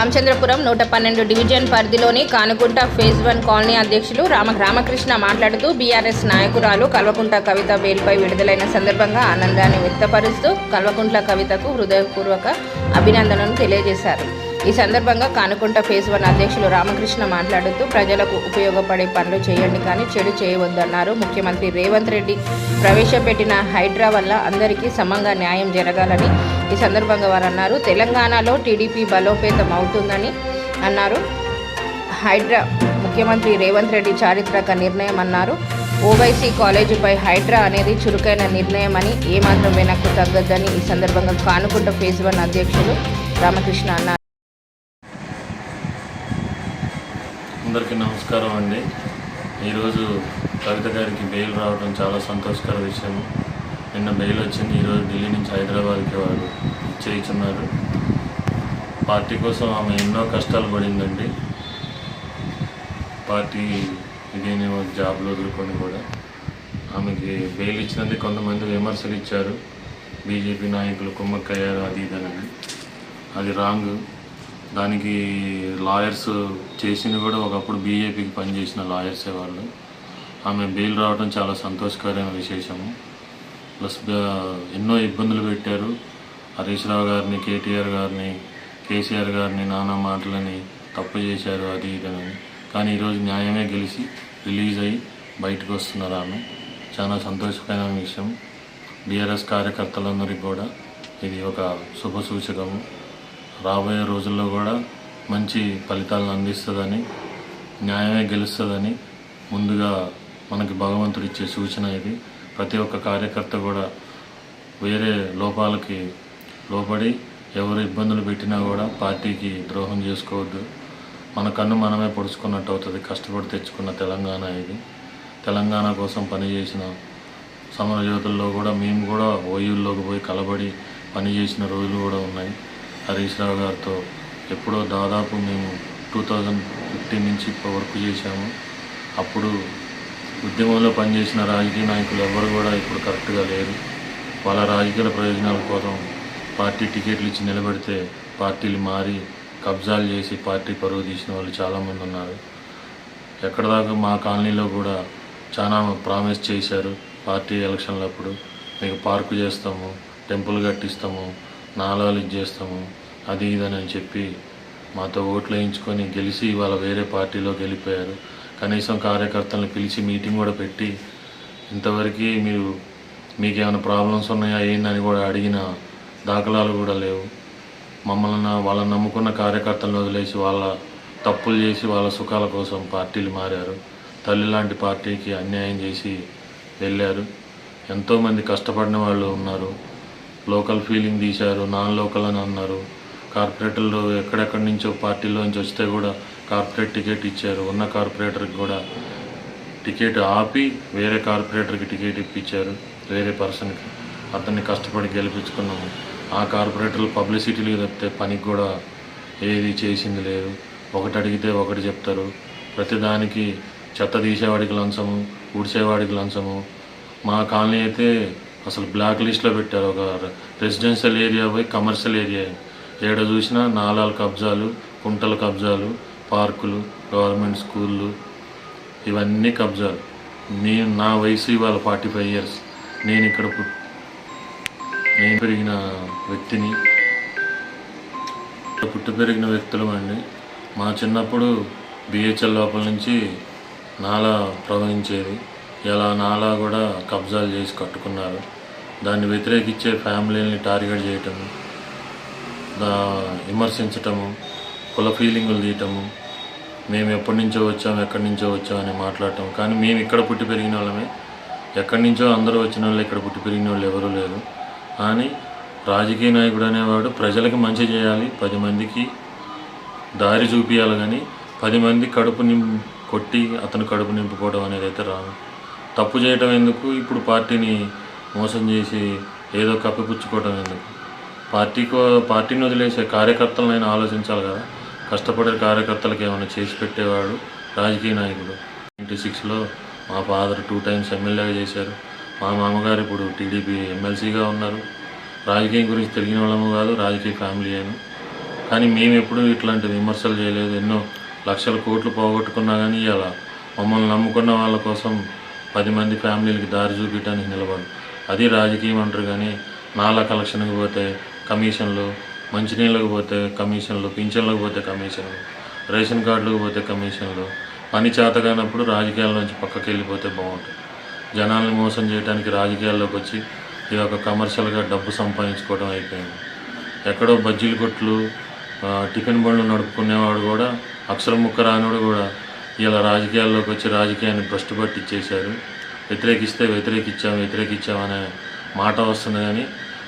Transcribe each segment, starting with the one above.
Ramachandrapuram 112 division పరిధిలోని Kanukunta phase 1 colony అధ్యక్షులు రామకృష్ణ మాట్లాడుతూ బీఆర్ఎస్ నాయకురాలు కల్వకుంట్ల కవిత బెయిల్పై విడుదలైన సందర్భంగా ఆనందాన్ని వ్యక్తపరుస్తూ కల్వకుంట్ల కవితకు హృదయపూర్వక అభినందనలు తెలియజేశారు. ఈ సందర్భంగా కానుకుంట ఫేజ్ 1 అధ్యక్షులు రామకృష్ణ మాట్లాడుతూ ప్రజలకు ఉపయోగపడే పనులు చేయండి కానీ చెడు చేయవద్దన్నారు. ముఖ్యమంత్రి రేవంత్ రెడ్డి ప్రవేశపెట్టిన హైడ్రా వల్ల అందరికీ సమంగా న్యాయం జరగాలని ఈ సందర్భంగా వారు అన్నారు. తెలంగాణలో టీడీపీ బలోపేతం అవుతుందని అన్నారు. హైడ్రా ముఖ్యమంత్రి రేవంత్ రెడ్డి చారిత్రక నిర్ణయం అన్నారు. ఓవైసీ కాలేజీపై హైడ్రా అనేది చురుకైన నిర్ణయం అని ఏమాత్రం వెనక్కు తగ్గొద్దని ఈ సందర్భంగా కానుకుంట ఫేజ్ 1 అధ్యక్షులు రామకృష్ణ అన్నారు. అందరికీ నమస్కారం అండి. ఈరోజు కవిత గారికి బెయిల్ రావడం చాలా సంతోషకర విషయం. నిన్న బెయిల్ వచ్చింది. ఈరోజు ఢిల్లీ నుంచి హైదరాబాద్కి వారు చేయించున్నారు. పార్టీ కోసం ఆమె ఎన్నో కష్టాలు పడిందండి. పార్టీ ఇదేని జాబ్లు వదులుకొని కూడా ఆమెకి బెయిల్ ఇచ్చినందుకు కొంతమంది విమర్శలు ఇచ్చారు. బీజేపీ నాయకులు కుమ్మక్కయ్యారు అది ఇదనని. అది రాంగ్. దానికి లాయర్స్ చేసింది కూడా ఒకప్పుడు బీజేపీకి పనిచేసిన లాయర్సే వాళ్ళు. ఆమె బెయిల్ రావడం చాలా సంతోషకరమైన విశేషము. ప్లస్ ఎన్నో ఇబ్బందులు పెట్టారు. హరీష్ రావు గారిని, కేటీఆర్ గారిని, కేసీఆర్ గారిని నానా మాటలని తప్పు చేశారు అది ఇదని. కానీ ఈరోజు న్యాయమే గెలిచి రిలీజ్ అయ్యి బయటకు వస్తున్నారు. ఆమె చాలా సంతోషకరమైన విషయం. బీఆర్ఎస్ కార్యకర్తలందరికీ కూడా ఇది ఒక శుభ సూచకము. రాబోయే రోజుల్లో కూడా మంచి ఫలితాలను అందిస్తుందని, న్యాయమే గెలుస్తుందని ముందుగా మనకి భగవంతుడు ఇచ్చే సూచన ఇది. ప్రతి ఒక్క కార్యకర్త కూడా వేరే లోపాలకి లోపడి ఎవరు ఇబ్బందులు పెట్టినా కూడా పార్టీకి ద్రోహం చేసుకోవద్దు. మన కన్ను మనమే పొడుచుకున్నట్టు అవుతుంది. కష్టపడి తెచ్చుకున్న తెలంగాణ ఇది. తెలంగాణ కోసం పనిచేసిన సమరయోధుల్లో కూడా మేము కూడా ఓయూల్లోకి పోయి కలబడి పనిచేసిన రోజులు కూడా ఉన్నాయి. హరీష్ రావు గారితో ఎప్పుడో దాదాపు మేము 2015 నుంచి వర్క్ చేశాము. అప్పుడు ఉద్యమంలో పనిచేసిన రాజకీయ నాయకులు ఎవరు కూడా ఇప్పుడు కరెక్ట్గా లేరు. వాళ్ళ రాజకీయ ప్రయోజనాల కోసం పార్టీ టికెట్లు ఇచ్చి నిలబెడితే పార్టీలు మారి కబ్జాలు చేసి పార్టీ పరువు తీసిన వాళ్ళు చాలామంది ఉన్నారు. ఎక్కడిదాకా మా కాలనీలో కూడా చాలా ప్రామిస్ చేశారు. పార్టీ ఎలక్షన్లప్పుడు మీకు పార్కు చేస్తాము, టెంపుల్ కట్టిస్తాము, నాలాలు ఇచ్చేస్తాము అది ఇదని చెప్పి మాతో ఓట్లు వేయించుకొని గెలిచి ఇవాళ వేరే పార్టీలో గెలిపోయారు. కనీసం కార్యకర్తలను పిలిచి మీటింగ్ కూడా పెట్టి ఇంతవరకు మీకు ఏమైనా ప్రాబ్లమ్స్ ఉన్నాయా ఏందని కూడా అడిగిన దాఖలాలు కూడా లేవు. వాళ్ళని నమ్ముకున్న కార్యకర్తలను వదిలేసి వాళ్ళ తప్పులు చేసి వాళ్ళ సుఖాల కోసం పార్టీలు మారారు. తల్లి లాంటి పార్టీకి అన్యాయం చేసి వెళ్ళారు. ఎంతోమంది కష్టపడిన వాళ్ళు ఉన్నారు. లోకల్ ఫీలింగ్ తీశారు, నాన్ లోకల్ అని అన్నారు. కార్పొరేటర్లు ఎక్కడెక్కడి నుంచో పార్టీలో నుంచి వస్తే కూడా కార్పొరేట్ టికెట్ ఇచ్చారు. ఉన్న కార్పొరేటర్కి కూడా టికెట్ ఆపి వేరే కార్పొరేటర్కి టికెట్ ఇప్పించారు, వేరే పర్సన్కి. అతన్ని కష్టపడి గెలిపించుకున్నాము. ఆ కార్పొరేటర్లు పబ్లిసిటీలు తప్పితే పనికి కూడా ఏది చేసింది లేదు. ఒకటి అడిగితే ఒకటి చెప్తారు. ప్రతిదానికి చెత్త తీసేవాడికి లంచము, ఊడ్చేవాడికి లంచము. మా కాలనీ అయితే అసలు బ్లాక్ లిస్ట్లో పెట్టారు. ఒక రెసిడెన్షియల్ ఏరియా పోయి కమర్షియల్ ఏరియా ఏడ చూసినా నాలాల కబ్జాలు, కుంటల కబ్జాలు, పార్కులు, గవర్నమెంట్ స్కూళ్ళు ఇవన్నీ కబ్జాలు. నా వయసు ఇవాళ 45 years. నేను పెరిగిన వ్యక్తిని, పుట్టి పెరిగిన వ్యక్తులు అండి. మా చిన్నప్పుడు బిహెచ్ఎల్ లోపల నుంచి నాలా ప్రవహించేది. ఇలా నాలా కూడా కబ్జాలు చేసి కట్టుకున్నారు. దాన్ని వ్యతిరేకించే ఫ్యామిలీని టార్గెట్ చేయటము, విమర్శించటము, కుల ఫీలింగులు తీయటము, మేము ఎక్కడి నుంచో వచ్చామని మాట్లాడటం. కానీ మేము ఇక్కడ పుట్టి పెరిగిన వాళ్ళమే. ఎక్కడి నుంచో అందరూ వచ్చిన వాళ్ళు ఇక్కడ పుట్టి పెరిగిన వాళ్ళు ఎవరూ లేరు. కానీ రాజకీయ నాయకుడు అనేవాడు ప్రజలకు మంచి చేయాలి, 10 మందికి దారి చూపించాలి. కానీ 10 మంది కొట్టి అతను కడుపు నింపుకోవడం అనేది అయితే రాదు. తప్పు చేయటం ఎందుకు? ఇప్పుడు పార్టీని మోసం చేసి ఏదో కప్పిపుచ్చుకోవడం ఎందుకు? పార్టీని వదిలేసే కార్యకర్తలనైనా ఆలోచించాలి కదా. కష్టపడే కార్యకర్తలకు ఏమైనా చేసి పెట్టేవాడు రాజకీయ నాయకుడు. 96లో మా ఫాదర్ 2 times ఎమ్మెల్యేగా చేశారు. మా మామగారు ఇప్పుడు టీడీపీ ఎమ్మెల్సీగా ఉన్నారు. రాజకీయం గురించి తెలియని వాళ్ళము కాదు, రాజకీయ ఫ్యామిలీ అయినా. కానీ మేము ఎప్పుడూ ఇట్లాంటి విమర్శలు చేయలేదు. ఎన్నో లక్షల కోట్లు పోగొట్టుకున్నా కానీ ఇలా మమ్మల్ని నమ్ముకున్న వాళ్ళ కోసం 10 మంది ఫ్యామిలీలకి దారి చూపించడానికి నిలబడు. అది రాజకీయం అంటారు. కానీ నాలా కలెక్షన్కి పోతే కమిషన్లు, మంచినీళ్ళకి పోతే కమిషన్లు, పింఛన్లకు పోతే కమిషన్లు, రేషన్ కార్డులకు పోతే కమిషన్లు. పని చేత కానప్పుడు రాజకీయాల నుంచి పక్కకి వెళ్ళిపోతే బాగుంటుంది. జనాల్ని మోసం చేయడానికి రాజకీయాల్లోకి వచ్చి ఇది ఒక కమర్షియల్గా డబ్బు సంపాదించుకోవడం అయిపోయింది. ఎక్కడో బజ్జీలు కొట్లు, టిఫిన్ బండ్లు నడుపుకునేవాడు కూడా, అక్షరం ముక్క రానివాడు కూడా ఇలా రాజకీయాల్లోకి వచ్చి రాజకీయాన్ని భ్రష్టు పట్టించేశారు. వ్యతిరేకించామనే మాట వస్తుంది. కానీ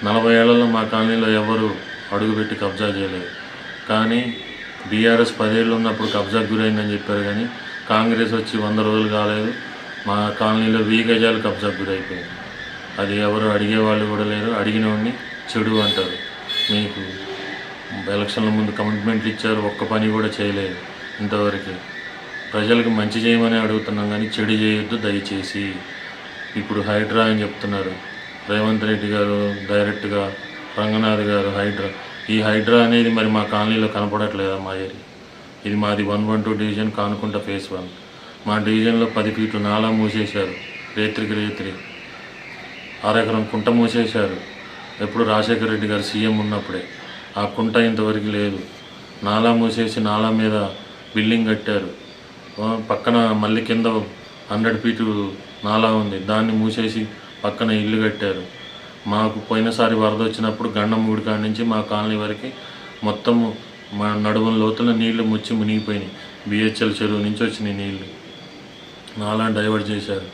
40 ఏళ్లలో మా కాలనీలో ఎవరు అడుగుపెట్టి కబ్జా చేయలేదు. కానీ బీఆర్ఎస్ 10 ఏళ్ళు ఉన్నప్పుడు కబ్జాకు గురైందని చెప్పారు. కానీ కాంగ్రెస్ వచ్చి 100 రోజులు కాలేదు, మా కాలనీలో 1000 గజాలు కబ్జాకు గురైపోయింది. అది ఎవరు అడిగేవాళ్ళు కూడా లేరు. అడిగిన వాడిని చెడు అంటారు. మీకు ఎలక్షన్ల ముందు కమిట్మెంట్లు ఇచ్చారు, ఒక్క పని కూడా చేయలేదు ఇంతవరకు. ప్రజలకు మంచి చేయమని అడుగుతున్నాం కానీ చెడు చేయొద్దు దయచేసి. ఇప్పుడు హైడ్రా అని చెప్తున్నారు రేవంత్ రెడ్డి గారు, డైరెక్ట్గా రంగనాథ్ గారు. ఈ హైడ్రా అనేది మరి మా కాలనీలో కనపడట్లేదా? మా ఏరియా ఇది మాది 112 డివిజన్, కానుకుంట ఫేజ్ 1. మా డివిజన్లో 10 ఫీట్లు నాలా మూసేశారు. రేత్రి 6 ఎకరం కుంట మూసేశారు. ఎప్పుడు రాజశేఖర రెడ్డి గారు సీఎం ఉన్నప్పుడే. ఆ కుంట ఇంతవరకు లేదు. నాలా మూసేసి నాలా మీద బిల్డింగ్ కట్టారు. పక్కన మళ్ళీ కింద 100 ఫీటు నాలా ఉంది, దాన్ని మూసేసి పక్కన ఇల్లు కట్టారు. మాకు పోయినసారి వరద వచ్చినప్పుడు గండం గుడి కాడి నుంచి మా కాలనీ వరకు మొత్తం మా నడుముల లోతుల నీళ్లు మునిగిపోయినాయి. బిహెచ్ఎల్ చెరువు నుంచి వచ్చినాయి నీళ్లు. నాలా డైవర్ట్ చేశారు.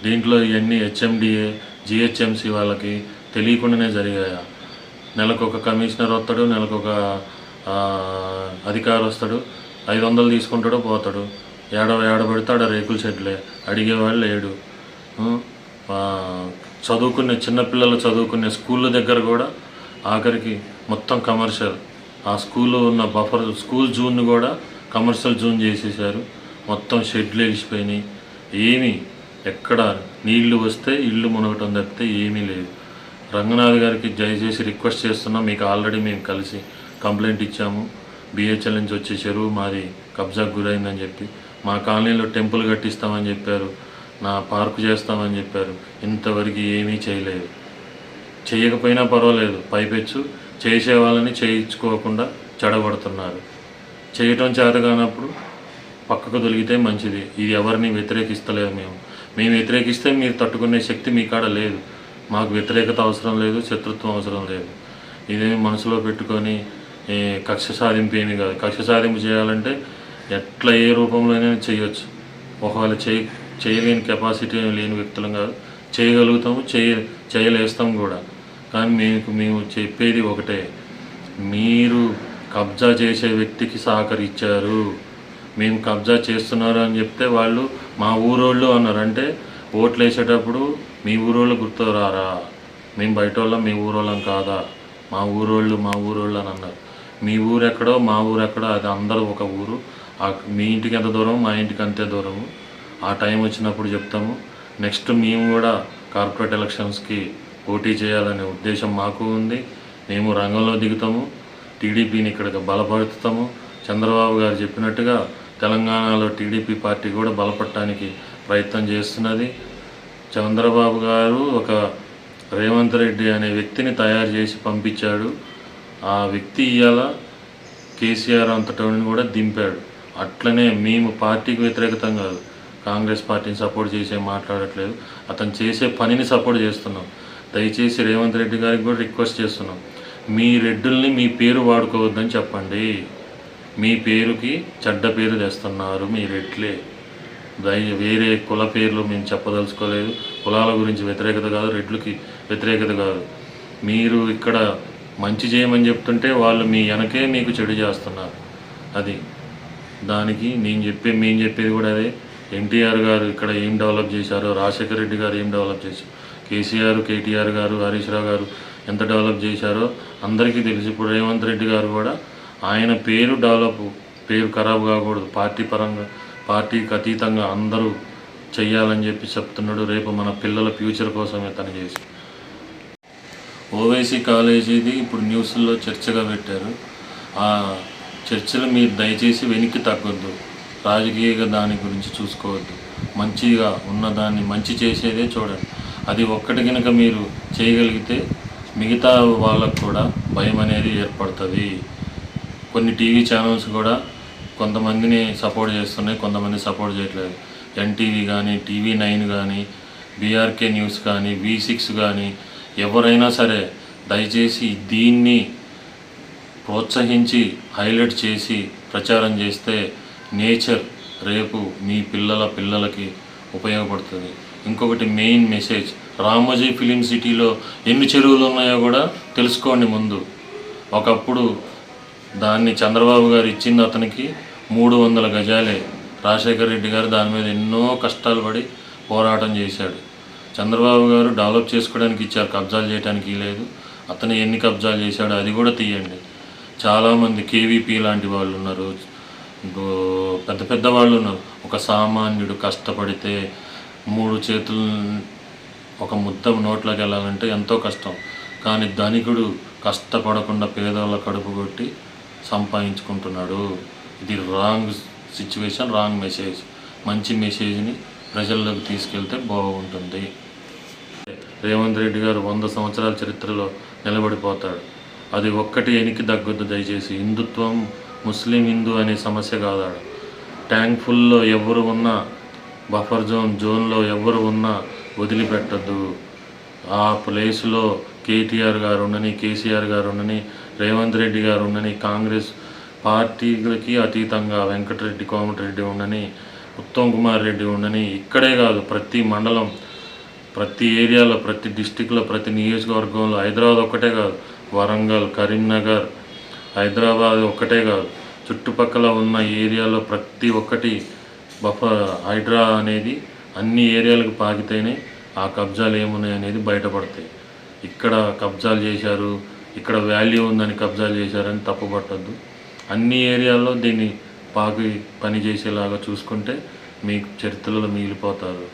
దీంట్లో ఇవన్నీ హెచ్ఎండిఏ, జిహెచ్ఎంసి వాళ్ళకి తెలియకుండానే జరిగాయా? నెలకొక కమిషనర్ వస్తాడు, నెలకొక అధికారి వస్తాడు, 500 తీసుకుంటాడో పోతాడు. ఏడబెడతాడు రేకుల షెడ్లే. అడిగేవాళ్ళు లేడు. చదువుకునే చిన్నపిల్లలు చదువుకునే స్కూళ్ళ దగ్గర కూడా ఆఖరికి మొత్తం కమర్షియల్. ఆ స్కూల్లో ఉన్న స్కూల్ జూన్ని కూడా కమర్షియల్ జూన్ చేసేసారు. మొత్తం షెడ్లు వేసిపోయినాయి. ఏమీ ఎక్కడ నీళ్లు వస్తే ఇల్లు మునగటం తప్పితే ఏమీ లేదు. రంగనాథ్ గారికి దయచేసి రిక్వెస్ట్ చేస్తున్నాం. మీకు ఆల్రెడీ మేము కలిసి కంప్లైంట్ ఇచ్చాము. బిహెచ్ఎల్ నుంచి వచ్చే చెరువు మాది కబ్జాకు గురైందని చెప్పి, మా కాలనీలో టెంపుల్ కట్టిస్తామని చెప్పారు, నా పార్కు చేస్తామని చెప్పారు. ఇంతవరకు ఏమీ చేయలేదు. చేయకపోయినా పర్వాలేదు, పైపెచ్చు చేసే వాళ్ళని చేయించుకోకుండా చెడగొడుతున్నారు. చేయటం చేత కానప్పుడు పక్కకు తొలిగితే మంచిది. ఇది ఎవరిని వ్యతిరేకిస్తలేదు. మేము వ్యతిరేకిస్తే మీరు తట్టుకునే శక్తి మీ కాడ లేదు. మాకు వ్యతిరేకత అవసరం లేదు, శత్రుత్వం అవసరం లేదు. ఇదేమి మనసులో పెట్టుకొని కక్ష సాధింపు ఏమీ కాదు. కక్ష సాధింపు చేయాలంటే ఎట్లా ఏ రూపంలోనైనా చేయొచ్చు. ఒకవేళ చేయలేని కెపాసిటీ లేని వ్యక్తులం కాదు, చేయగలుగుతాము, చేయలేస్తాం కూడా. కానీ మేము చెప్పేది ఒకటే, మీరు కబ్జా చేసే వ్యక్తికి సహకరించారు. మేము కబ్జా చేస్తున్నారు అని చెప్తే వాళ్ళు మా ఊరోళ్ళు అన్నారు. అంటే ఓట్లు వేసేటప్పుడు మీ ఊరోళ్ళు గుర్తు రారా? మేము బయట వాళ్ళం, మీ ఊరోళ్ళం కాదా? మా ఊరోళ్ళు అని అన్నారు. మీ ఊరెక్కడో మా ఊరెక్కడో అది అందరూ ఒక ఊరు. మీ ఇంటికి ఎంత దూరం, మా ఇంటికి అంతే దూరము. ఆ టైం వచ్చినప్పుడు చెప్తాము. నెక్స్ట్ మేము కూడా కార్పొరేట్ ఎలక్షన్స్కి పోటీ చేయాలనే ఉద్దేశం మాకు ఉంది. మేము రంగంలో దిగుతాము, టీడీపీని ఇక్కడికి బలపరుస్తాము. చంద్రబాబు గారు చెప్పినట్టుగా తెలంగాణలో టీడీపీ పార్టీ కూడా బలపడటానికి ప్రయత్నం చేస్తున్నది. చంద్రబాబు గారు ఒక రేవంత్ రెడ్డి అనే వ్యక్తిని తయారు చేసి పంపించాడు. ఆ వ్యక్తి ఇవాళ కేసీఆర్ అంతటోని కూడా దింపాడు. అట్లనే మేము పార్టీకి వ్యతిరేకతం కాదు, కాంగ్రెస్ పార్టీని సపోర్ట్ చేసే మాట్లాడట్లేదు, అతను చేసే పనిని సపోర్ట్ చేస్తున్నాం. దయచేసి రేవంత్ రెడ్డి గారికి కూడా రిక్వెస్ట్ చేస్తున్నాం, మీ రెడ్డుల్ని మీ పేరు వాడుకోవద్దని చెప్పండి. మీ పేరుకి చెడ్డ పేరు తెస్తున్నారు మీ రెడ్లే. వేరే కుల పేర్లు మేము చెప్పదలుచుకోలేదు. కులాల గురించి వ్యతిరేకత కాదు, రెడ్లకి వ్యతిరేకత కాదు. మీరు ఇక్కడ మంచి చేయమని చెప్తుంటే వాళ్ళు మీ వెనకే మీకు చెడు చేస్తున్నారు. అది దానికి మేము చెప్పేది కూడా అదే. ఎన్టీఆర్ గారు ఇక్కడ ఏం డెవలప్ చేశారో, రాజశేఖర రెడ్డి గారు ఏం డెవలప్ చేశారు, కేసీఆర్, కేటీఆర్ గారు, హరీష్ రావు గారు ఎంత డెవలప్ చేశారో అందరికీ తెలుసు. ఇప్పుడు రేవంత్ రెడ్డి గారు కూడా ఆయన పేరు ఖరాబు కాకూడదు, పార్టీకి అతీతంగా అందరూ చెయ్యాలని చెప్పి చెప్తున్నాడు. రేపు మన పిల్లల ఫ్యూచర్ కోసమే తను చేసి. ఓవైసీ కాలేజీది ఇప్పుడు న్యూస్లో చర్చగా పెట్టారు. ఆ చర్చలు మీరు దయచేసి వెనక్కి తగ్గొద్దు. రాజకీయంగా దాని గురించి చూసుకోవద్దు. మంచిగా ఉన్నదాన్ని మంచి చేసేదే చూడండి. అది ఒక్కటి కనుక మీరు చేయగలిగితే మిగతా వాళ్ళకు కూడా భయం అనేది ఏర్పడుతుంది. కొన్ని టీవీ ఛానల్స్ కూడా కొంతమందిని సపోర్ట్ చేస్తున్నాయి, కొంతమంది సపోర్ట్ చేయట్లేదు. ఎన్టీవీ కానీ, TV9 కానీ, బీఆర్కే న్యూస్ కానీ, V6 కానీ ఎవరైనా సరే దయచేసి దీన్ని ప్రోత్సహించి హైలైట్ చేసి ప్రచారం చేస్తే నేచర్ రేపు మీ పిల్లలకి ఉపయోగపడుతుంది. ఇంకొకటి మెయిన్ మెసేజ్, రామోజీ ఫిలిం సిటీలో ఎన్ని చెరువులు ఉన్నాయో కూడా తెలుసుకోండి ముందు. ఒకప్పుడు దాన్ని చంద్రబాబు గారు ఇచ్చింది అతనికి 300 గజాలే. రాజశేఖర రెడ్డి గారు దాని మీద ఎన్నో కష్టాలు పడి పోరాటం చేశాడు. చంద్రబాబు గారు డెవలప్ చేసుకోవడానికి ఇచ్చారు, కబ్జాలు చేయడానికి లేదు. అతను ఎన్ని కబ్జాలు చేశాడో అది కూడా తీయండి. చాలామంది KVP లాంటి వాళ్ళు ఉన్నారు, పెద్ద పెద్ద వాళ్ళు ఉన్నారు. ఒక సామాన్యుడు కష్టపడితే 3 చేతులు ఒక ముద్ద నోట్లోకి వెళ్ళాలంటే ఎంతో కష్టం. కానీ ధనికుడు కష్టపడకుండా పేదవాళ్ళ కడుపు కొట్టి సంపాదించుకుంటున్నాడు. ఇది రాంగ్ సిచ్యువేషన్, రాంగ్ మెసేజ్. మంచి మెసేజ్ని ప్రజల్లోకి తీసుకెళ్తే బాగుంటుంది. రేవంత్ రెడ్డి గారు 100 సంవత్సరాల చరిత్రలో నిలబడిపోతాడు. అది ఒక్కటి వెనక్కి తగ్గొద్దు దయచేసి. హిందుత్వం, ముస్లిం హిందూ అనే సమస్య కాదు. ట్యాంక్ ఫుల్లో ఎవరు ఉన్నా, బఫర్ జోన్లో ఎవరు ఉన్నా వదిలిపెట్టద్దు. ఆ ప్లేస్లో KTR గారు ఉండని, KCR గారు ఉండని, రేవంత్ రెడ్డి గారు ఉండని, కాంగ్రెస్ పార్టీలకి అతీతంగా వెంకటరెడ్డి, కోమటిరెడ్డి ఉండని, ఉత్తమ్ కుమార్ రెడ్డి ఉండని, ఇక్కడే కాదు ప్రతి మండలం, ప్రతి ఏరియాలో, ప్రతి డిస్టిక్లో, ప్రతి నియోజకవర్గంలో, హైదరాబాద్ ఒక్కటే కాదు, వరంగల్, కరీంనగర్, హైదరాబాద్ ఒక్కటే కాదు, చుట్టుపక్కల ఉన్న ఏరియాలో ప్రతి ఒక్కటి హైడ్రా అనేది అన్ని ఏరియాలకు పాకితేనే ఆ కబ్జాలు ఏమున్నాయి అనేది బయటపడతాయి. ఇక్కడ కబ్జాలు చేశారు, ఇక్కడ వాల్యూ ఉందని కబ్జాలు చేశారని తప్పుపట్టద్దు. అన్ని ఏరియాల్లో దీన్ని పని చేసేలాగా చూసుకుంటే మీకు చరిత్రలో మిగిలిపోతారు.